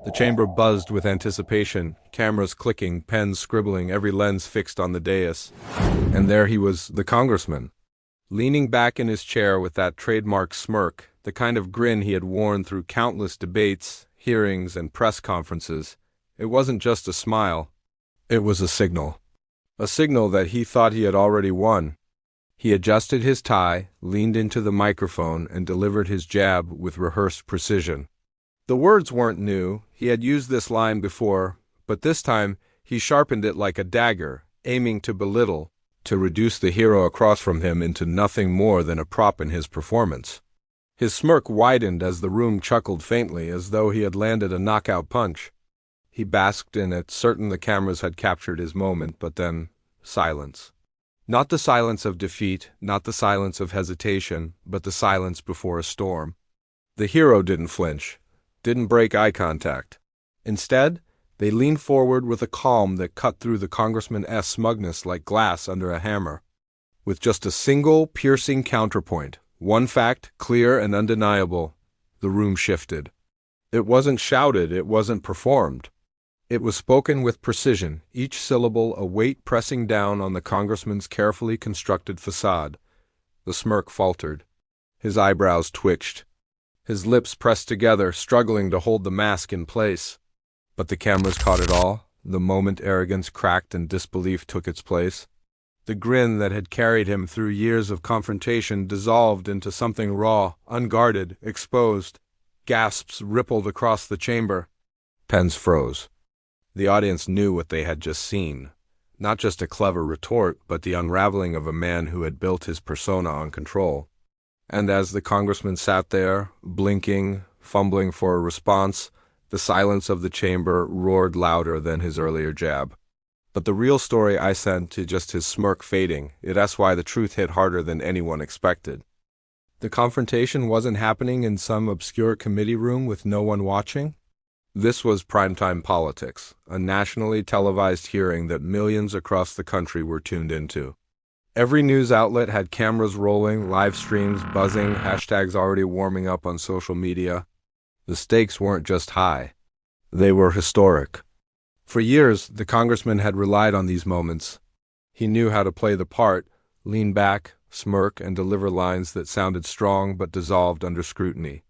The chamber buzzed with anticipation, cameras clicking, pens scribbling, every lens fixed on the dais. And there he was, the congressman, leaning back in his chair with that trademark smirk, the kind of grin he had worn through countless debates, hearings, and press conferences. It wasn't just a smile. It was a signal. A signal that he thought he had already won. He adjusted his tie, leaned into the microphone, and delivered his jab with rehearsed precision. The words weren't new. He had used this line before, but this time he sharpened it like a dagger, aiming to belittle, to reduce the hero across from him into nothing more than a prop in his performance. His smirk widened as the room chuckled faintly, as though he had landed a knockout punch. He basked in it, certain the cameras had captured his moment, but then silence. Not the silence of defeat, not the silence of hesitation, but the silence before a storm. The hero didn't flinch, didn't break eye contact. Instead, they leaned forward with a calm that cut through the congressman's smugness like glass under a hammer. With just a single, piercing counterpoint, one fact, clear and undeniable, the room shifted. It wasn't shouted, it wasn't performed. It was spoken with precision, each syllable a weight pressing down on the congressman's carefully constructed facade. The smirk faltered. His eyebrows twitched. His lips pressed together, struggling to hold the mask in place. But the cameras caught it all. The moment arrogance cracked and disbelief took its place. The grin that had carried him through years of confrontation dissolved into something raw, unguarded, exposed. Gasps rippled across the chamber. Pens froze. The audience knew what they had just seen. Not just a clever retort, but the unraveling of a man who had built his persona on control. And as the congressman sat there, blinking, fumbling for a response, the silence of the chamber roared louder than his earlier jab. But the real story I sent to just his smirk fading, that's why the truth hit harder than anyone expected. The confrontation wasn't happening in some obscure committee room with no one watching. This was primetime politics, a nationally televised hearing that millions across the country were tuned into. Every news outlet had cameras rolling, live streams buzzing, hashtags already warming up on social media. The stakes weren't just high. They were historic. For years, the congressman had relied on these moments. He knew how to play the part, lean back, smirk, and deliver lines that sounded strong but dissolved under scrutiny.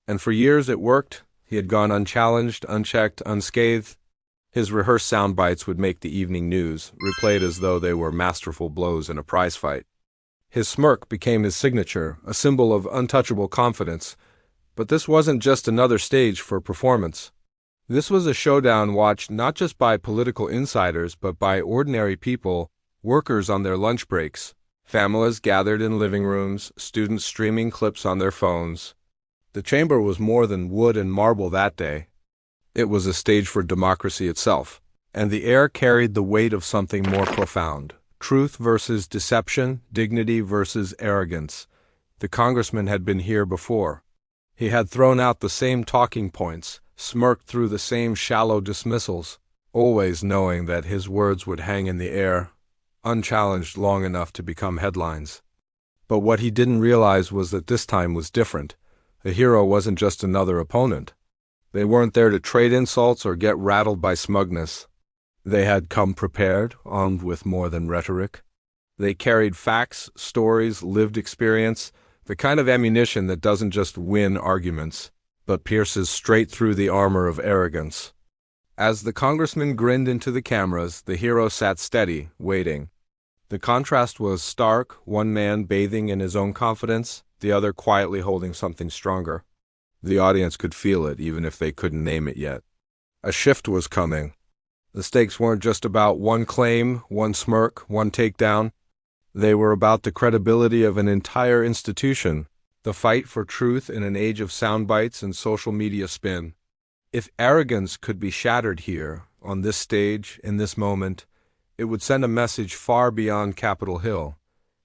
And for years it worked. He had gone unchallenged, unchecked, unscathed. His rehearsed sound bites would make the evening news, replayed as though they were masterful blows in a prize fight. His smirk became his signature, a symbol of untouchable confidence. But this wasn't just another stage for performance. This was a showdown watched not just by political insiders, but by ordinary people, workers on their lunch breaks, families gathered in living rooms, students streaming clips on their phones. The chamber was more than wood and marble that day. It was a stage for democracy itself, and the air carried the weight of something more profound. Truth versus deception, dignity versus arrogance. The congressman had been here before. He had thrown out the same talking points, smirked through the same shallow dismissals, always knowing that his words would hang in the air, unchallenged long enough to become headlines. But what he didn't realize was that this time was different. The hero wasn't just another opponent. They weren't there to trade insults or get rattled by smugness. They had come prepared, armed with more than rhetoric. They carried facts, stories, lived experience, the kind of ammunition that doesn't just win arguments, but pierces straight through the armor of arrogance. As the congressman grinned into the cameras, the hero sat steady, waiting. The contrast was stark, one man bathing in his own confidence, the other quietly holding something stronger. The audience could feel it, even if they couldn't name it yet. A shift was coming. The stakes weren't just about one claim, one smirk, one takedown. They were about the credibility of an entire institution, the fight for truth in an age of sound bites and social media spin. If arrogance could be shattered here, on this stage, in this moment, it would send a message far beyond Capitol Hill.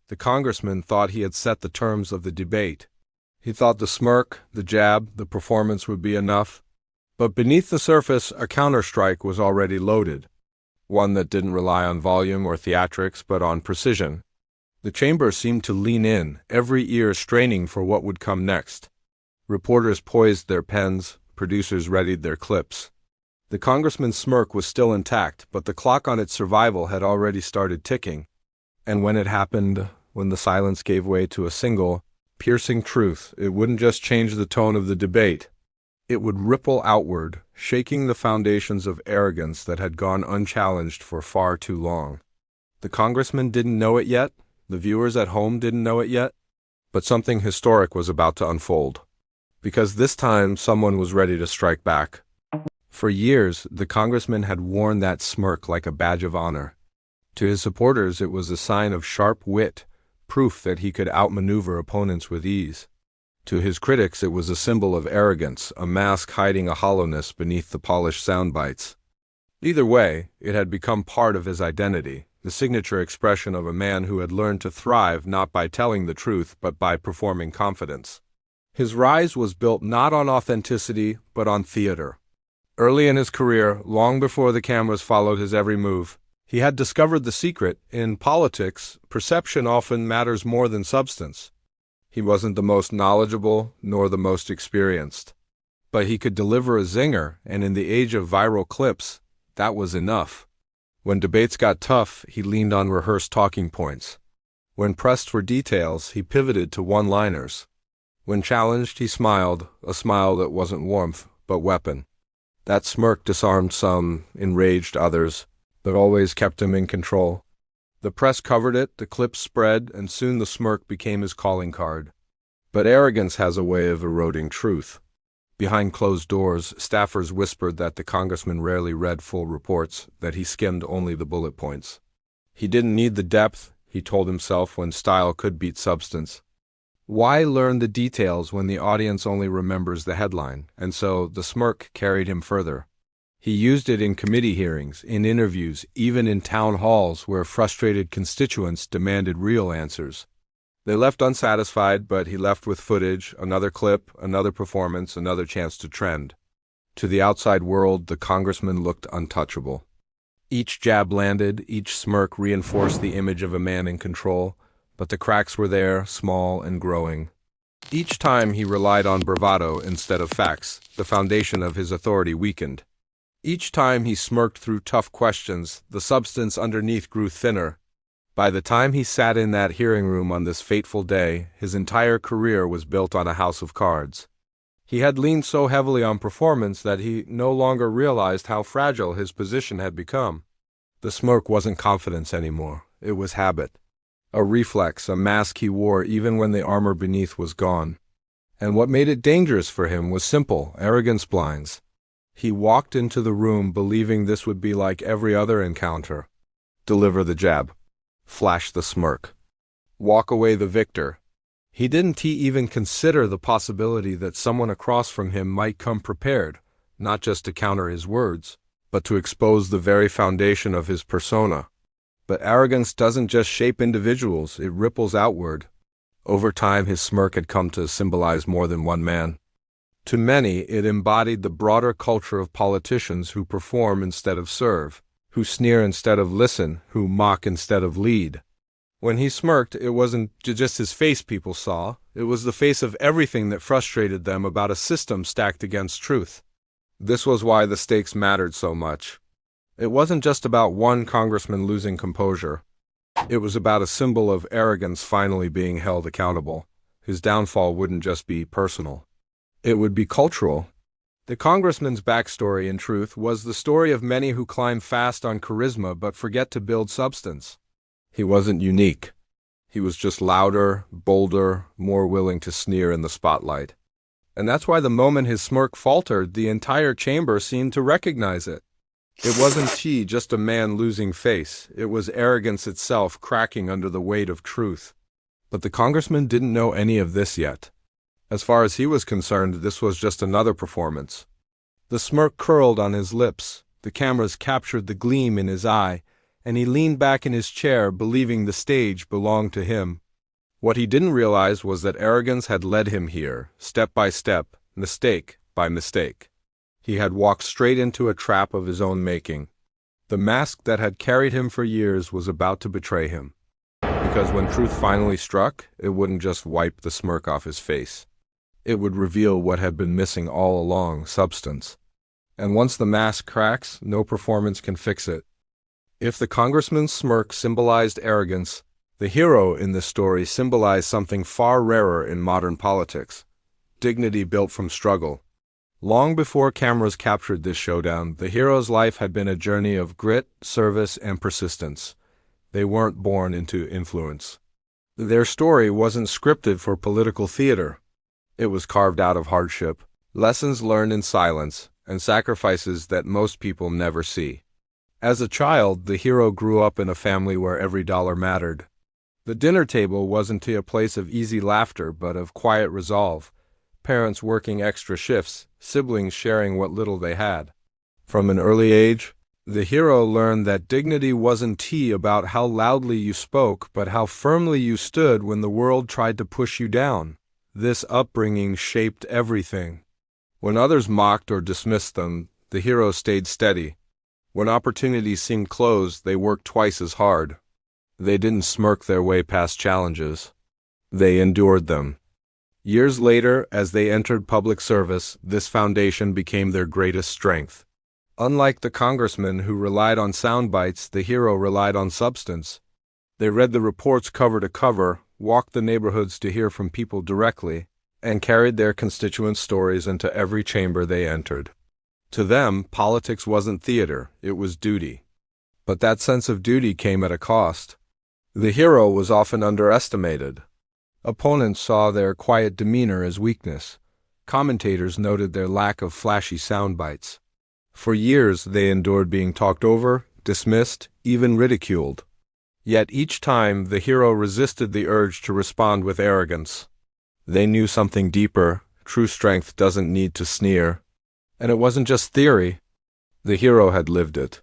The congressman thought he had set the terms of the debate. He thought the smirk, the jab, the performance would be enough. But beneath the surface, a counterstrike was already loaded. One that didn't rely on volume or theatrics, but on precision. The chamber seemed to lean in, every ear straining for what would come next. Reporters poised their pens, producers readied their clips. The congressman's smirk was still intact, but the clock on its survival had already started ticking. And when it happened, when the silence gave way to a single, piercing truth, it wouldn't just change the tone of the debate. It would ripple outward, shaking the foundations of arrogance that had gone unchallenged for far too long. The congressman didn't know it yet, the viewers at home didn't know it yet, but something historic was about to unfold. Because this time, someone was ready to strike back. For years, the congressman had worn that smirk like a badge of honor. To his supporters, it was a sign of sharp wit, proof that he could outmaneuver opponents with ease. To his critics, it was a symbol of arrogance, a mask hiding a hollowness beneath the polished sound bites. Either way, it had become part of his identity, the signature expression of a man who had learned to thrive not by telling the truth but by performing confidence. His rise was built not on authenticity but on theater. Early in his career, long before the cameras followed his every move, he had discovered the secret. In politics, perception often matters more than substance. He wasn't the most knowledgeable nor the most experienced. But he could deliver a zinger, and in the age of viral clips, that was enough. When debates got tough, he leaned on rehearsed talking points. When pressed for details, he pivoted to one-liners. When challenged, he smiled, a smile that wasn't warmth, but weapon. That smirk disarmed some, enraged others, but always kept him in control. The press covered it, the clips spread, and soon the smirk became his calling card. But arrogance has a way of eroding truth. Behind closed doors, staffers whispered that the congressman rarely read full reports, that he skimmed only the bullet points. He didn't need the depth, he told himself, when style could beat substance. Why learn the details when the audience only remembers the headline? And so the smirk carried him further. He used it in committee hearings, in interviews, even in town halls where frustrated constituents demanded real answers. They left unsatisfied, but he left with footage, another clip, another performance, another chance to trend. To the outside world, the congressman looked untouchable. Each jab landed, each smirk reinforced the image of a man in control, but the cracks were there, small and growing. Each time he relied on bravado instead of facts, the foundation of his authority weakened. Each time he smirked through tough questions, the substance underneath grew thinner. By the time he sat in that hearing room on this fateful day, his entire career was built on a house of cards. He had leaned so heavily on performance that he no longer realized how fragile his position had become. The smirk wasn't confidence anymore, it was habit. A reflex, a mask he wore even when the armor beneath was gone. And what made it dangerous for him was simple, arrogance blinds. He walked into the room believing this would be like every other encounter. Deliver the jab. Flash the smirk. Walk away the victor. He didn't even consider the possibility that someone across from him might come prepared, not just to counter his words, but to expose the very foundation of his persona. But arrogance doesn't just shape individuals, it ripples outward. Over time, his smirk had come to symbolize more than one man. To many, it embodied the broader culture of politicians who perform instead of serve, who sneer instead of listen, who mock instead of lead. When he smirked, it wasn't just his face people saw, it was the face of everything that frustrated them about a system stacked against truth. This was why the stakes mattered so much. It wasn't just about one congressman losing composure. It was about a symbol of arrogance finally being held accountable. His downfall wouldn't just be personal. It would be cultural. The congressman's backstory, in truth, was the story of many who climb fast on charisma but forget to build substance. He wasn't unique. He was just louder, bolder, more willing to sneer in the spotlight. And that's why the moment his smirk faltered, the entire chamber seemed to recognize it. It wasn't just a man losing face. It was arrogance itself cracking under the weight of truth. But the congressman didn't know any of this yet. As far as he was concerned, this was just another performance. The smirk curled on his lips, the cameras captured the gleam in his eye, and he leaned back in his chair, believing the stage belonged to him. What he didn't realize was that arrogance had led him here, step by step, mistake by mistake. He had walked straight into a trap of his own making. The mask that had carried him for years was about to betray him. Because when truth finally struck, it wouldn't just wipe the smirk off his face. It would reveal what had been missing all along: substance. And once the mask cracks, no performance can fix it. If the congressman's smirk symbolized arrogance, the hero in this story symbolized something far rarer in modern politics: dignity built from struggle. Long before cameras captured this showdown, the hero's life had been a journey of grit, service, and persistence. They weren't born into influence. Their story wasn't scripted for political theater. It was carved out of hardship, lessons learned in silence, and sacrifices that most people never see. As a child, the hero grew up in a family where every dollar mattered. The dinner table wasn't a place of easy laughter, but of quiet resolve. Parents working extra shifts, siblings sharing what little they had. From an early age, the hero learned that dignity wasn't about how loudly you spoke, but how firmly you stood when the world tried to push you down. This upbringing shaped everything. When others mocked or dismissed them, the hero stayed steady. When opportunities seemed closed, they worked twice as hard. They didn't smirk their way past challenges. They endured them. Years later, as they entered public service, this foundation became their greatest strength. Unlike the congressman who relied on sound bites, the hero relied on substance. They read the reports cover to cover, walked the neighborhoods to hear from people directly, and carried their constituents' stories into every chamber they entered. To them, politics wasn't theater, it was duty. But that sense of duty came at a cost. The hero was often underestimated. Opponents saw their quiet demeanor as weakness. Commentators noted their lack of flashy sound bites. For years, they endured being talked over, dismissed, even ridiculed. Yet each time, the hero resisted the urge to respond with arrogance. They knew something deeper: true strength doesn't need to sneer. And it wasn't just theory. The hero had lived it.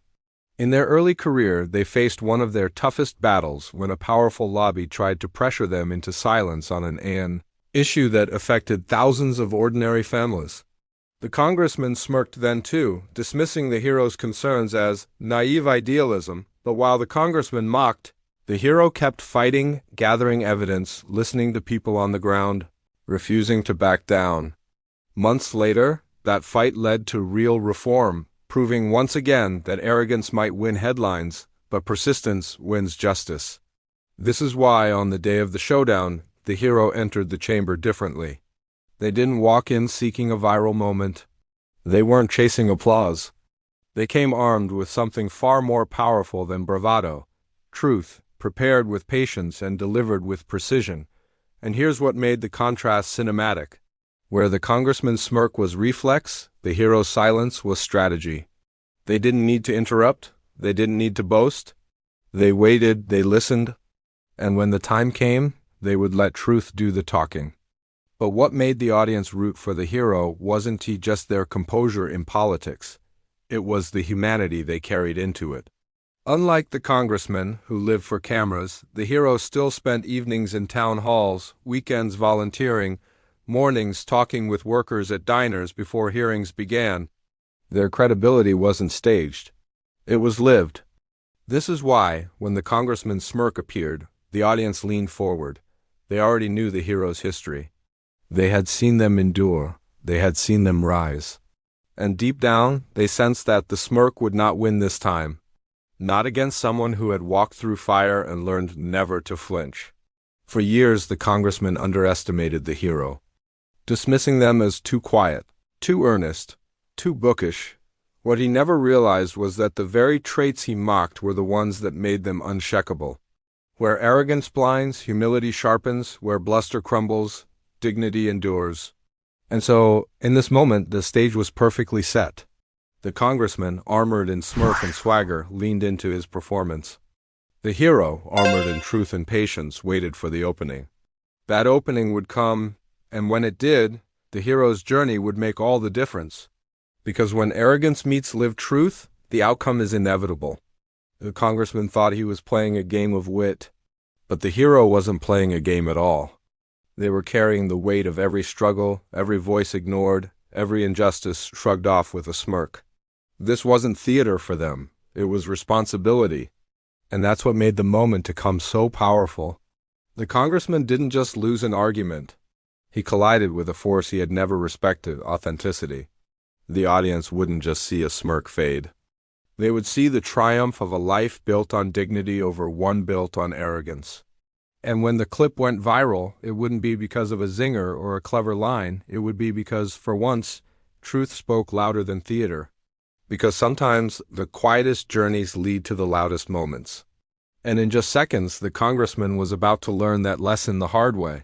In their early career, they faced one of their toughest battles when a powerful lobby tried to pressure them into silence on an issue that affected thousands of ordinary families. The congressman smirked then too, dismissing the hero's concerns as naive idealism, but while the congressman mocked, the hero kept fighting, gathering evidence, listening to people on the ground, refusing to back down. Months later, that fight led to real reform, proving once again that arrogance might win headlines, but persistence wins justice. This is why, on the day of the showdown, the hero entered the chamber differently. They didn't walk in seeking a viral moment. They weren't chasing applause. They came armed with something far more powerful than bravado: truth, prepared with patience and delivered with precision. And here's what made the contrast cinematic. Where the congressman's smirk was reflex, the hero's silence was strategy. They didn't need to interrupt. They didn't need to boast. They waited, they listened, and when the time came, they would let truth do the talking. But what made the audience root for the hero wasn't just their composure in politics. It was the humanity they carried into it. Unlike the congressman, who lived for cameras, the hero still spent evenings in town halls, weekends volunteering, mornings talking with workers at diners before hearings began. Their credibility wasn't staged. It was lived. This is why, when the congressman's smirk appeared, the audience leaned forward. They already knew the hero's history. They had seen them endure. They had seen them rise. And deep down, they sensed that the smirk would not win this time. Not against someone who had walked through fire and learned never to flinch. For years, the congressman underestimated the hero, dismissing them as too quiet, too earnest, too bookish. What he never realized was that the very traits he mocked were the ones that made them unshakable. Where arrogance blinds, humility sharpens. Where bluster crumbles, dignity endures. And so, in this moment, the stage was perfectly set. The congressman, armored in smirk and swagger, leaned into his performance. The hero, armored in truth and patience, waited for the opening. That opening would come, and when it did, the hero's journey would make all the difference. Because when arrogance meets lived truth, the outcome is inevitable. The congressman thought he was playing a game of wit, but the hero wasn't playing a game at all. They were carrying the weight of every struggle, every voice ignored, every injustice shrugged off with a smirk. This wasn't theater for them, it was responsibility. And that's what made the moment to come so powerful. The congressman didn't just lose an argument. He collided with a force he had never respected: authenticity. The audience wouldn't just see a smirk fade. They would see the triumph of a life built on dignity over one built on arrogance. And when the clip went viral, it wouldn't be because of a zinger or a clever line. It would be because, for once, truth spoke louder than theater. Because sometimes the quietest journeys lead to the loudest moments. And in just seconds, the congressman was about to learn that lesson the hard way.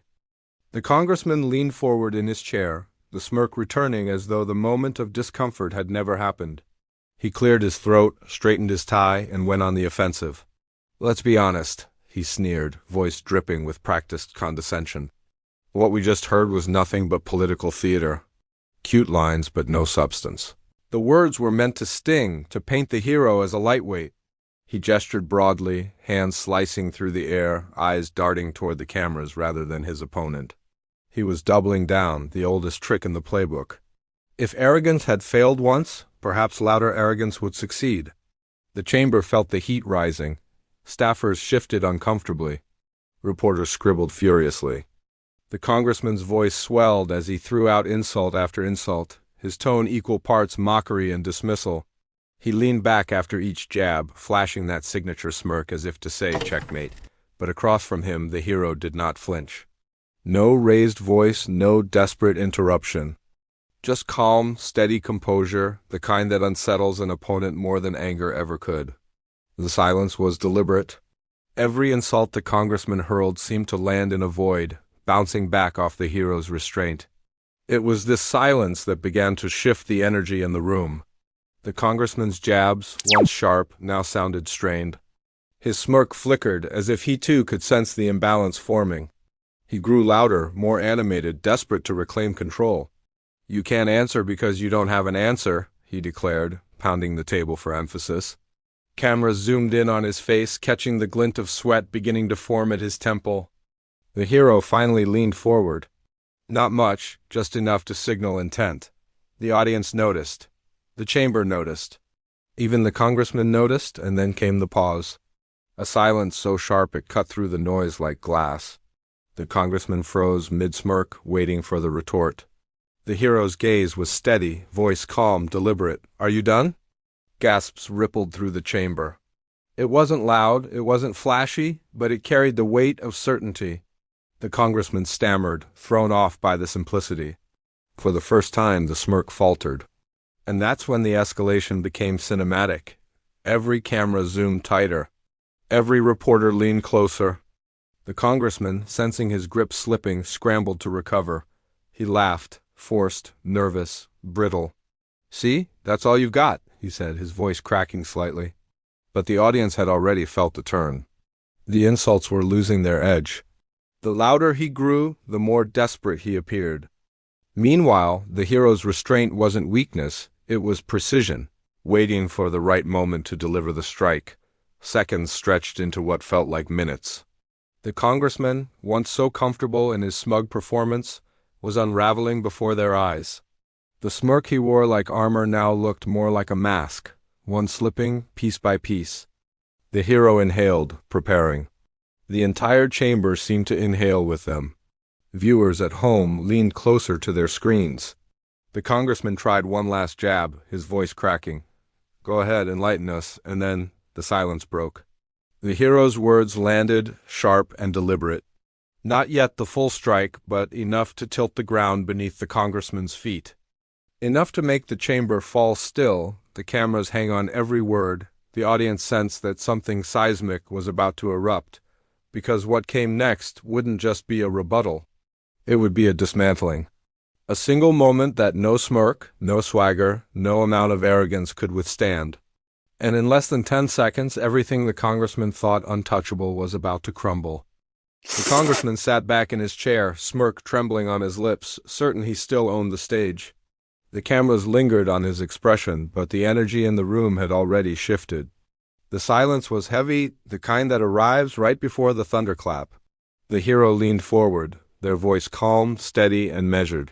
The congressman leaned forward in his chair, the smirk returning as though the moment of discomfort had never happened. He cleared his throat, straightened his tie, and went on the offensive. "Let's be honest," he sneered, voice dripping with practiced condescension. "What we just heard was nothing but political theater. Cute lines, but no substance." The words were meant to sting, to paint the hero as a lightweight. He gestured broadly, hands slicing through the air, eyes darting toward the cameras rather than his opponent. He was doubling down, the oldest trick in the playbook. If arrogance had failed once, perhaps louder arrogance would succeed. The chamber felt the heat rising. Staffers shifted uncomfortably. Reporters scribbled furiously. The congressman's voice swelled as he threw out insult after insult, his tone equal parts mockery and dismissal. He leaned back after each jab, flashing that signature smirk as if to say checkmate, but across from him the hero did not flinch. No raised voice, no desperate interruption. Just calm, steady composure, the kind that unsettles an opponent more than anger ever could. The silence was deliberate. Every insult the congressman hurled seemed to land in a void, bouncing back off the hero's restraint. It was this silence that began to shift the energy in the room. The congressman's jabs, once sharp, now sounded strained. His smirk flickered, as if he too could sense the imbalance forming. He grew louder, more animated, desperate to reclaim control. "You can't answer because you don't have an answer," he declared, pounding the table for emphasis. Cameras zoomed in on his face, catching the glint of sweat beginning to form at his temple. The hero finally leaned forward. Not much, just enough to signal intent. The audience noticed. The chamber noticed. Even the congressman noticed, and then came the pause. A silence so sharp it cut through the noise like glass. The congressman froze mid-smirk, waiting for the retort. The hero's gaze was steady, voice calm, deliberate. "Are you done?" Gasps rippled through the chamber. It wasn't loud, it wasn't flashy, but it carried the weight of certainty. The congressman stammered, thrown off by the simplicity. For the first time, the smirk faltered. And that's when the escalation became cinematic. Every camera zoomed tighter. Every reporter leaned closer. The congressman, sensing his grip slipping, scrambled to recover. He laughed, forced, nervous, brittle. "See, that's all you've got," he said, his voice cracking slightly. But the audience had already felt the turn. The insults were losing their edge. The louder he grew, the more desperate he appeared. Meanwhile, the hero's restraint wasn't weakness, it was precision, waiting for the right moment to deliver the strike. Seconds stretched into what felt like minutes. The congressman, once so comfortable in his smug performance, was unraveling before their eyes. The smirk he wore like armor now looked more like a mask, one slipping piece by piece. The hero inhaled, preparing. The entire chamber seemed to inhale with them. Viewers at home leaned closer to their screens. The congressman tried one last jab, his voice cracking. "Go ahead, enlighten us," and then the silence broke. The hero's words landed, sharp and deliberate. Not yet the full strike, but enough to tilt the ground beneath the congressman's feet. Enough to make the chamber fall still, the cameras hang on every word. The audience sensed that something seismic was about to erupt, because what came next wouldn't just be a rebuttal. It would be a dismantling. A single moment that no smirk, no swagger, no amount of arrogance could withstand. And in less than 10 seconds, everything the congressman thought untouchable was about to crumble. The congressman sat back in his chair, smirk trembling on his lips, certain he still owned the stage. The cameras lingered on his expression, but the energy in the room had already shifted. The silence was heavy, the kind that arrives right before the thunderclap. The hero leaned forward, their voice calm, steady, and measured.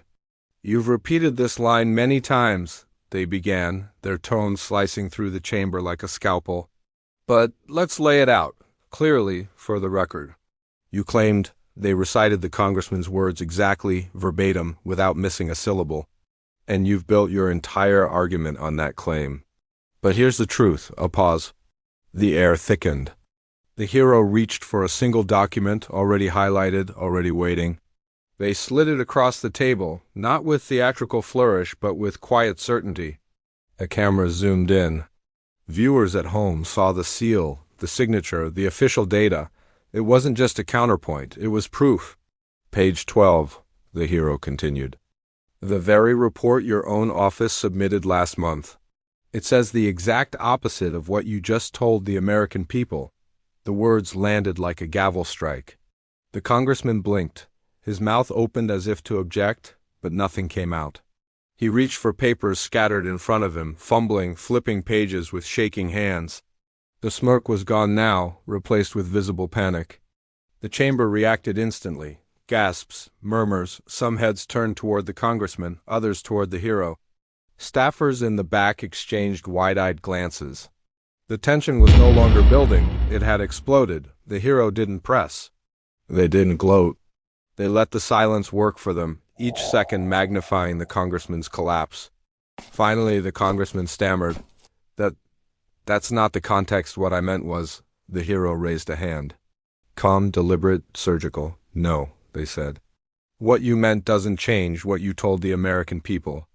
"You've repeated this line many times," they began, their tones slicing through the chamber like a scalpel. "But let's lay it out, clearly, for the record. You claimed They recited the congressman's words exactly, verbatim, without missing a syllable. And you've built your entire argument on that claim. But here's the truth. A pause. The air thickened. The hero reached for a single document, already highlighted, already waiting. They slid it across the table, not with theatrical flourish, but with quiet certainty. A camera zoomed in. Viewers at home saw the seal, the signature, the official data. It wasn't just a counterpoint, it was proof. Page 12, the hero continued. The very report your own office submitted last month. It says the exact opposite of what you just told the American people. The words landed like a gavel strike. The congressman blinked. His mouth opened as if to object, but nothing came out. He reached for papers scattered in front of him, fumbling, flipping pages with shaking hands. The smirk was gone now, replaced with visible panic. The chamber reacted instantly. Gasps, murmurs, some heads turned toward the congressman, others toward the hero. Staffers in the back exchanged wide-eyed glances. The tension was no longer building, it had exploded. The hero didn't press. They didn't gloat. They let the silence work for them, each second magnifying the congressman's collapse. Finally, the congressman stammered, That's not the context. What I meant was, the hero raised a hand. Calm, deliberate, surgical. No, they said. What you meant doesn't change what you told the American people.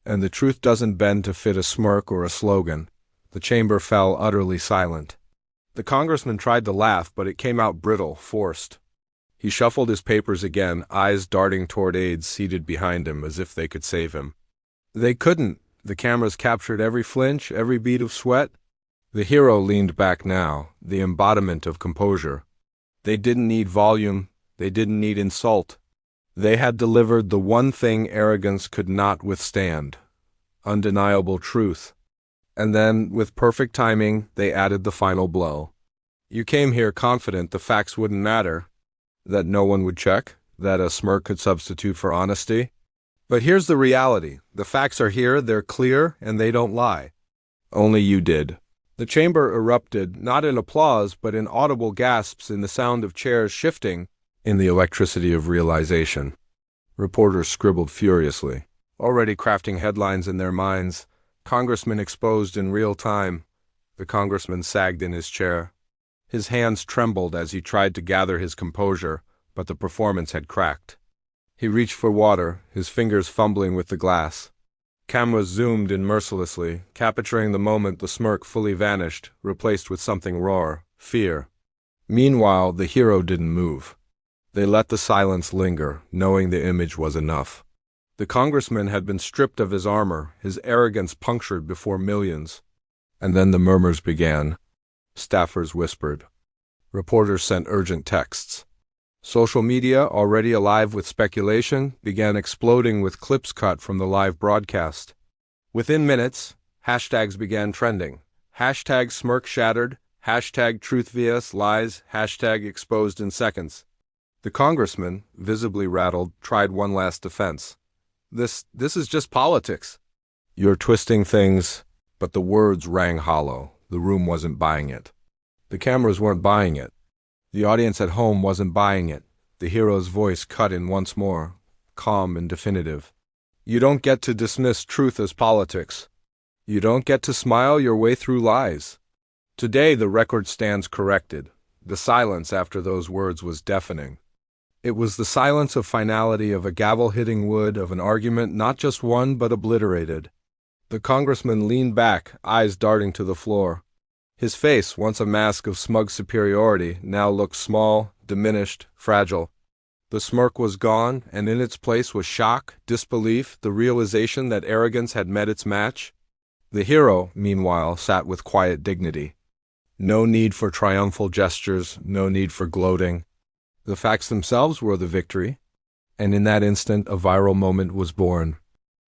And the truth doesn't bend to fit a smirk or a slogan. The chamber fell utterly silent. The congressman tried to laugh, but it came out brittle, forced. He shuffled his papers again, eyes darting toward aides seated behind him as if they could save him. They couldn't. The cameras captured every flinch, every bead of sweat. The hero leaned back now, the embodiment of composure. They didn't need volume. They didn't need insult. They had delivered the one thing arrogance could not withstand. Undeniable truth. And then, with perfect timing, they added the final blow. You came here confident the facts wouldn't matter. That no one would check, that a smirk could substitute for honesty. But here's the reality. The facts are here, they're clear, and they don't lie. Only you did. The chamber erupted, not in applause, but in audible gasps, in the sound of chairs shifting, in the electricity of realization. Reporters scribbled furiously, already crafting headlines in their minds. Congressman exposed in real time. The congressman sagged in his chair. His hands trembled as he tried to gather his composure, but the performance had cracked. He reached for water, his fingers fumbling with the glass. Cameras zoomed in mercilessly, capturing the moment the smirk fully vanished, replaced with something rawer, fear. Meanwhile, the hero didn't move. They let the silence linger, knowing the image was enough. The congressman had been stripped of his armor, his arrogance punctured before millions. And then the murmurs began. Staffers whispered. Reporters sent urgent texts. Social media, already alive with speculation, began exploding with clips cut from the live broadcast. Within minutes, hashtags began trending. Hashtag smirk shattered, hashtag truth vs lies, hashtag exposed in seconds. The congressman, visibly rattled, tried one last defense. This is just politics. You're twisting things, but the words rang hollow. The room wasn't buying it. The cameras weren't buying it. The audience at home wasn't buying it. The hero's voice cut in once more, calm and definitive. You don't get to dismiss truth as politics. You don't get to smile your way through lies. Today the record stands corrected. The silence after those words was deafening. It was the silence of finality, of a gavel-hitting wood, of an argument not just won but obliterated. The congressman leaned back, eyes darting to the floor. His face, once a mask of smug superiority, now looked small, diminished, fragile. The smirk was gone, and in its place was shock, disbelief, the realization that arrogance had met its match. The hero, meanwhile, sat with quiet dignity. No need for triumphal gestures, no need for gloating. The facts themselves were the victory, and in that instant a viral moment was born.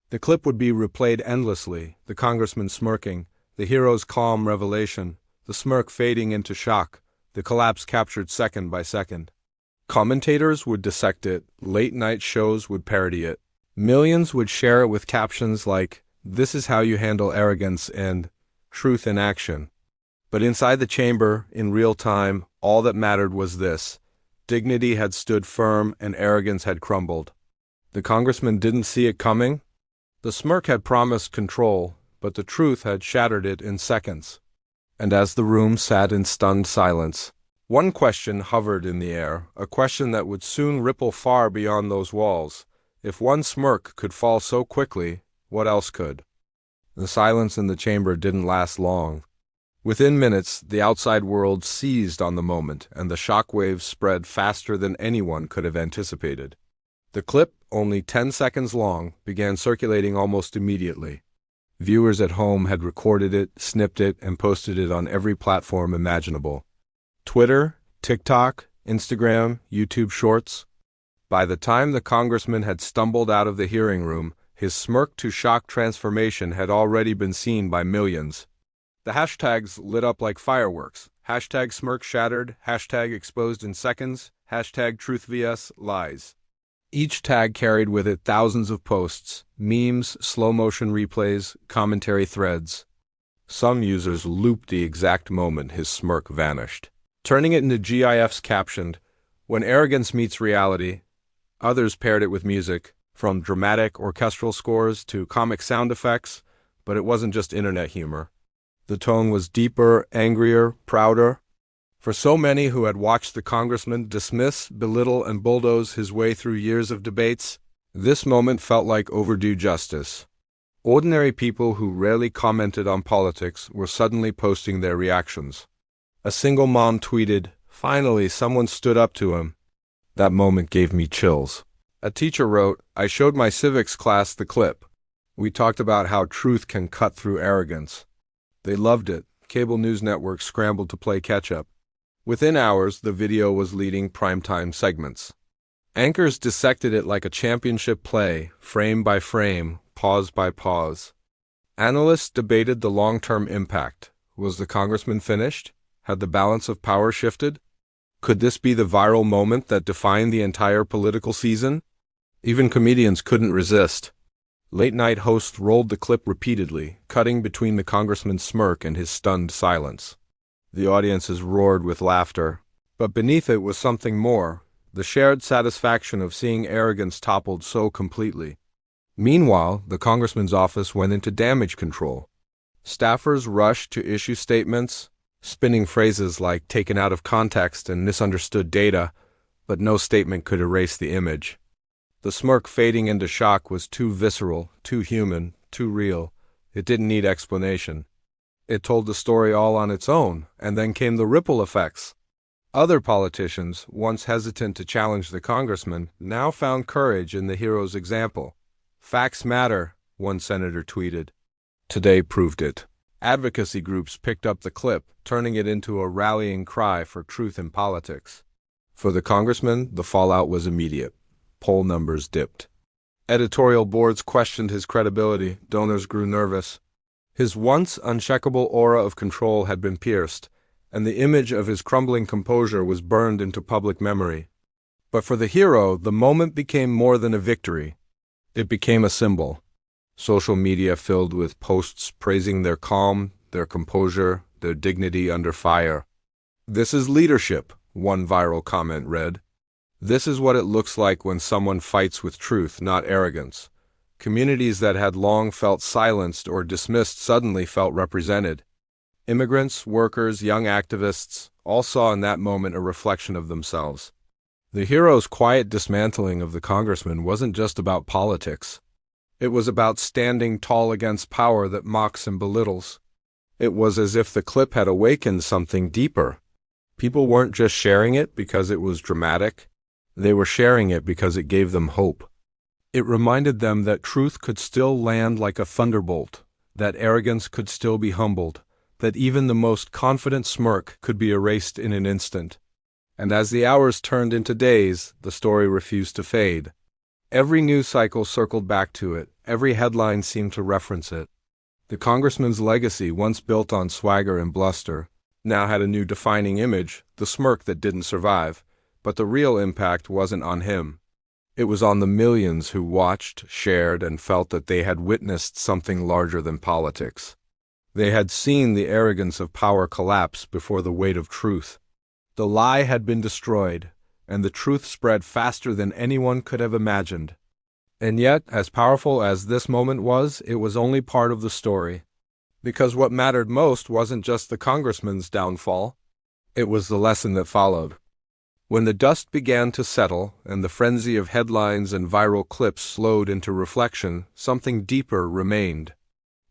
The clip would be replayed endlessly, the congressman smirking, the hero's calm revelation, the smirk fading into shock, the collapse captured second by second. Commentators would dissect it, late-night shows would parody it. Millions would share it with captions like, "This is how you handle arrogance," and "Truth in action." But inside the chamber, in real time, all that mattered was this. Dignity had stood firm and arrogance had crumbled. The congressman didn't see it coming. The smirk had promised control, but the truth had shattered it in seconds. And as the room sat in stunned silence, one question hovered in the air, a question that would soon ripple far beyond those walls. If one smirk could fall so quickly, what else could? The silence in the chamber didn't last long. Within minutes, the outside world seized on the moment, and the shockwaves spread faster than anyone could have anticipated. The clip, only 10 seconds long, began circulating almost immediately. Viewers at home had recorded it, snipped it, and posted it on every platform imaginable. Twitter, TikTok, Instagram, YouTube Shorts. By the time the congressman had stumbled out of the hearing room, his smirk-to-shock transformation had already been seen by millions. The hashtags lit up like fireworks. Hashtag smirk shattered, hashtag exposed in seconds, hashtag truth vs lies. Each tag carried with it thousands of posts, memes, slow-motion replays, commentary threads. Some users looped the exact moment his smirk vanished, turning it into GIFs captioned, "When arrogance meets reality." Others paired it with music, from dramatic orchestral scores to comic sound effects, but it wasn't just internet humor. The tone was deeper, angrier, prouder. For so many who had watched the congressman dismiss, belittle, and bulldoze his way through years of debates, this moment felt like overdue justice. Ordinary people who rarely commented on politics were suddenly posting their reactions. A single mom tweeted, "Finally, someone stood up to him." That moment gave me chills. A teacher wrote, "I showed my civics class the clip. We talked about how truth can cut through arrogance." They loved it. Cable news networks scrambled to play catch-up. Within hours, the video was leading primetime segments. Anchors dissected it like a championship play, frame by frame, pause by pause. Analysts debated the long-term impact. Was the congressman finished? Had the balance of power shifted? Could this be the viral moment that defined the entire political season? Even comedians couldn't resist. Late-night hosts rolled the clip repeatedly, cutting between the congressman's smirk and his stunned silence. The audiences roared with laughter. But beneath it was something more, the shared satisfaction of seeing arrogance toppled so completely. Meanwhile, the congressman's office went into damage control. Staffers rushed to issue statements, spinning phrases like taken out of context and misunderstood data, but no statement could erase the image. The smirk fading into shock was too visceral, too human, too real. It didn't need explanation. It told the story all on its own, and then came the ripple effects. Other politicians, once hesitant to challenge the congressman, now found courage in the hero's example. "Facts matter," one senator tweeted. Today proved it. Advocacy groups picked up the clip, turning it into a rallying cry for truth in politics. For the congressman, the fallout was immediate. Poll numbers dipped. Editorial boards questioned his credibility. Donors grew nervous. His once uncheckable aura of control had been pierced, and the image of his crumbling composure was burned into public memory. But for the hero, the moment became more than a victory. It became a symbol. Social media filled with posts praising their calm, their composure, their dignity under fire. "This is leadership," one viral comment read. "This is what it looks like when someone fights with truth, not arrogance." Communities that had long felt silenced or dismissed suddenly felt represented. Immigrants, workers, young activists all saw in that moment a reflection of themselves. The hero's quiet dismantling of the congressman wasn't just about politics. It was about standing tall against power that mocks and belittles. It was as if the clip had awakened something deeper. People weren't just sharing it because it was dramatic. They were sharing it because it gave them hope. It reminded them that truth could still land like a thunderbolt, that arrogance could still be humbled, that even the most confident smirk could be erased in an instant. And as the hours turned into days, the story refused to fade. Every news cycle circled back to it, every headline seemed to reference it. The congressman's legacy, once built on swagger and bluster, now had a new defining image, the smirk that didn't survive. But the real impact wasn't on him. It was on the millions who watched, shared, and felt that they had witnessed something larger than politics. They had seen the arrogance of power collapse before the weight of truth. The lie had been destroyed. and the truth spread faster than anyone could have imagined. And yet, as powerful as this moment was, it was only part of the story. Because what mattered most wasn't just the congressman's downfall, it was the lesson that followed. When the dust began to settle and the frenzy of headlines and viral clips slowed into reflection, something deeper remained.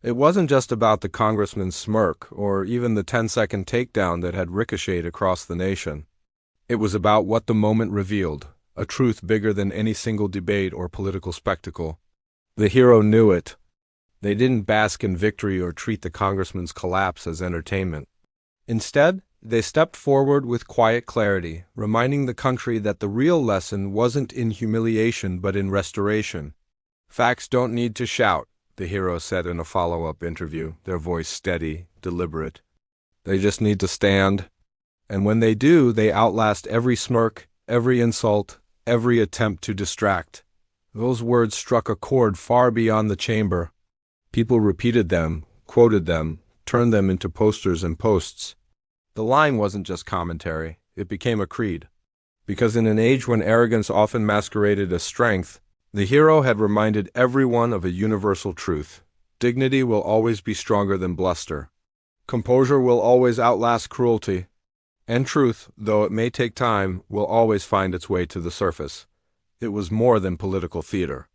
It wasn't just about the congressman's smirk or even the 10-second takedown that had ricocheted across the nation. It was about what the moment revealed, a truth bigger than any single debate or political spectacle. The hero knew it. They didn't bask in victory or treat the congressman's collapse as entertainment. Instead, they stepped forward with quiet clarity, reminding the country that the real lesson wasn't in humiliation but in restoration. "Facts don't need to shout," the hero said in a follow-up interview, their voice steady, deliberate. "They just need to stand. And when they do, they outlast every smirk, every insult, every attempt to distract." Those words struck a chord far beyond the chamber. People repeated them, quoted them, turned them into posters and posts. The line wasn't just commentary, it became a creed. Because in an age when arrogance often masqueraded as strength, the hero had reminded everyone of a universal truth. Dignity will always be stronger than bluster. Composure will always outlast cruelty. And truth, though it may take time, will always find its way to the surface. It was more than political theater.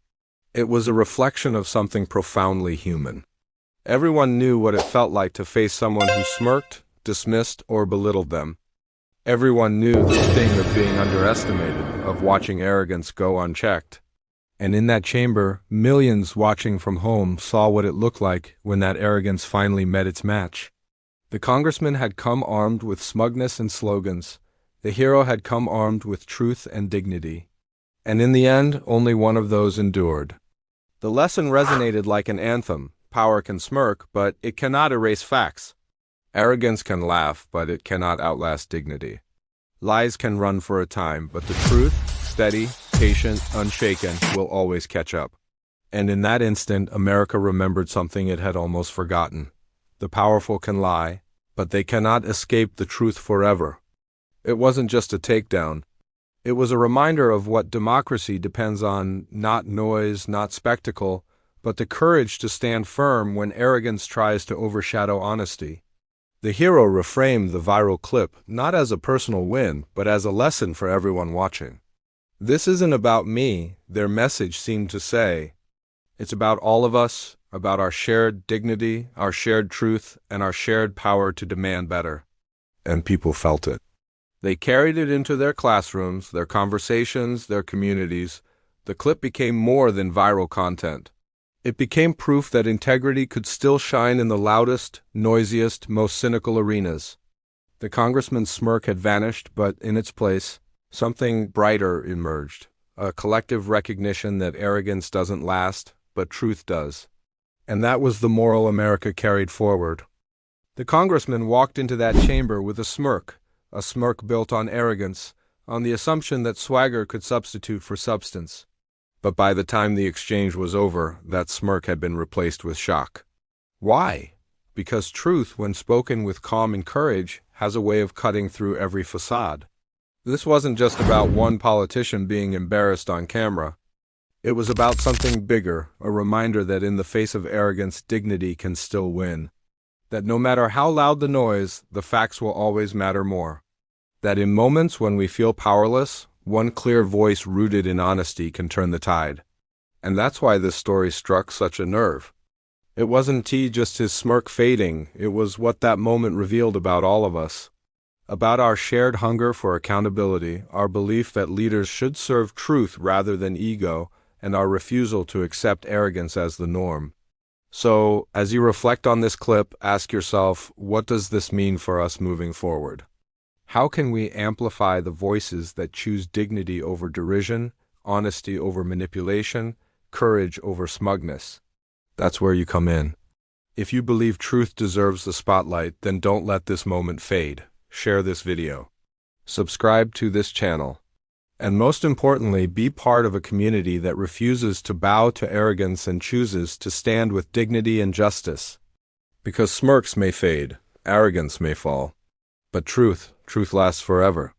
It was a reflection of something profoundly human. Everyone knew what it felt like to face someone who smirked, dismissed, or belittled them. Everyone knew the sting of being underestimated, of watching arrogance go unchecked. And in that chamber, millions watching from home saw what it looked like when that arrogance finally met its match. The congressman had come armed with smugness and slogans. The hero had come armed with truth and dignity. And in the end, only one of those endured. The lesson resonated like an anthem. Power can smirk, but it cannot erase facts. Arrogance can laugh, but it cannot outlast dignity. Lies can run for a time, but the truth, steady, patient, unshaken, will always catch up. And in that instant, America remembered something it had almost forgotten. The powerful can lie, but they cannot escape the truth forever. It wasn't just a takedown. It was a reminder of what democracy depends on, not noise, not spectacle, but the courage to stand firm when arrogance tries to overshadow honesty. The hero reframed the viral clip not as a personal win, but as a lesson for everyone watching. "This isn't about me," their message seemed to say. "It's about all of us, about our shared dignity, our shared truth, and our shared power to demand better." And people felt it. They carried it into their classrooms, their conversations, their communities. The clip became more than viral content. It became proof that integrity could still shine in the loudest, noisiest, most cynical arenas. The congressman's smirk had vanished, but in its place, something brighter emerged, a collective recognition that arrogance doesn't last, but truth does. And that was the moral America carried forward. The congressman walked into that chamber with a smirk built on arrogance, on the assumption that swagger could substitute for substance. But by the time the exchange was over, that smirk had been replaced with shock. Why? Because truth, when spoken with calm and courage, has a way of cutting through every facade. This wasn't just about one politician being embarrassed on camera. It was about something bigger, a reminder that in the face of arrogance, dignity can still win. That no matter how loud the noise, the facts will always matter more. That in moments when we feel powerless, one clear voice rooted in honesty can turn the tide. And that's why this story struck such a nerve. It wasn't just his smirk fading, it was what that moment revealed about all of us. About our shared hunger for accountability, our belief that leaders should serve truth rather than ego, and our refusal to accept arrogance as the norm. So, as you reflect on this clip, ask yourself, what does this mean for us moving forward? How can we amplify the voices that choose dignity over derision, honesty over manipulation, courage over smugness? That's where you come in. If you believe truth deserves the spotlight, then don't let this moment fade. Share this video. Subscribe to this channel. And most importantly, be part of a community that refuses to bow to arrogance and chooses to stand with dignity and justice. Because smirks may fade, arrogance may fall, but truth lasts forever.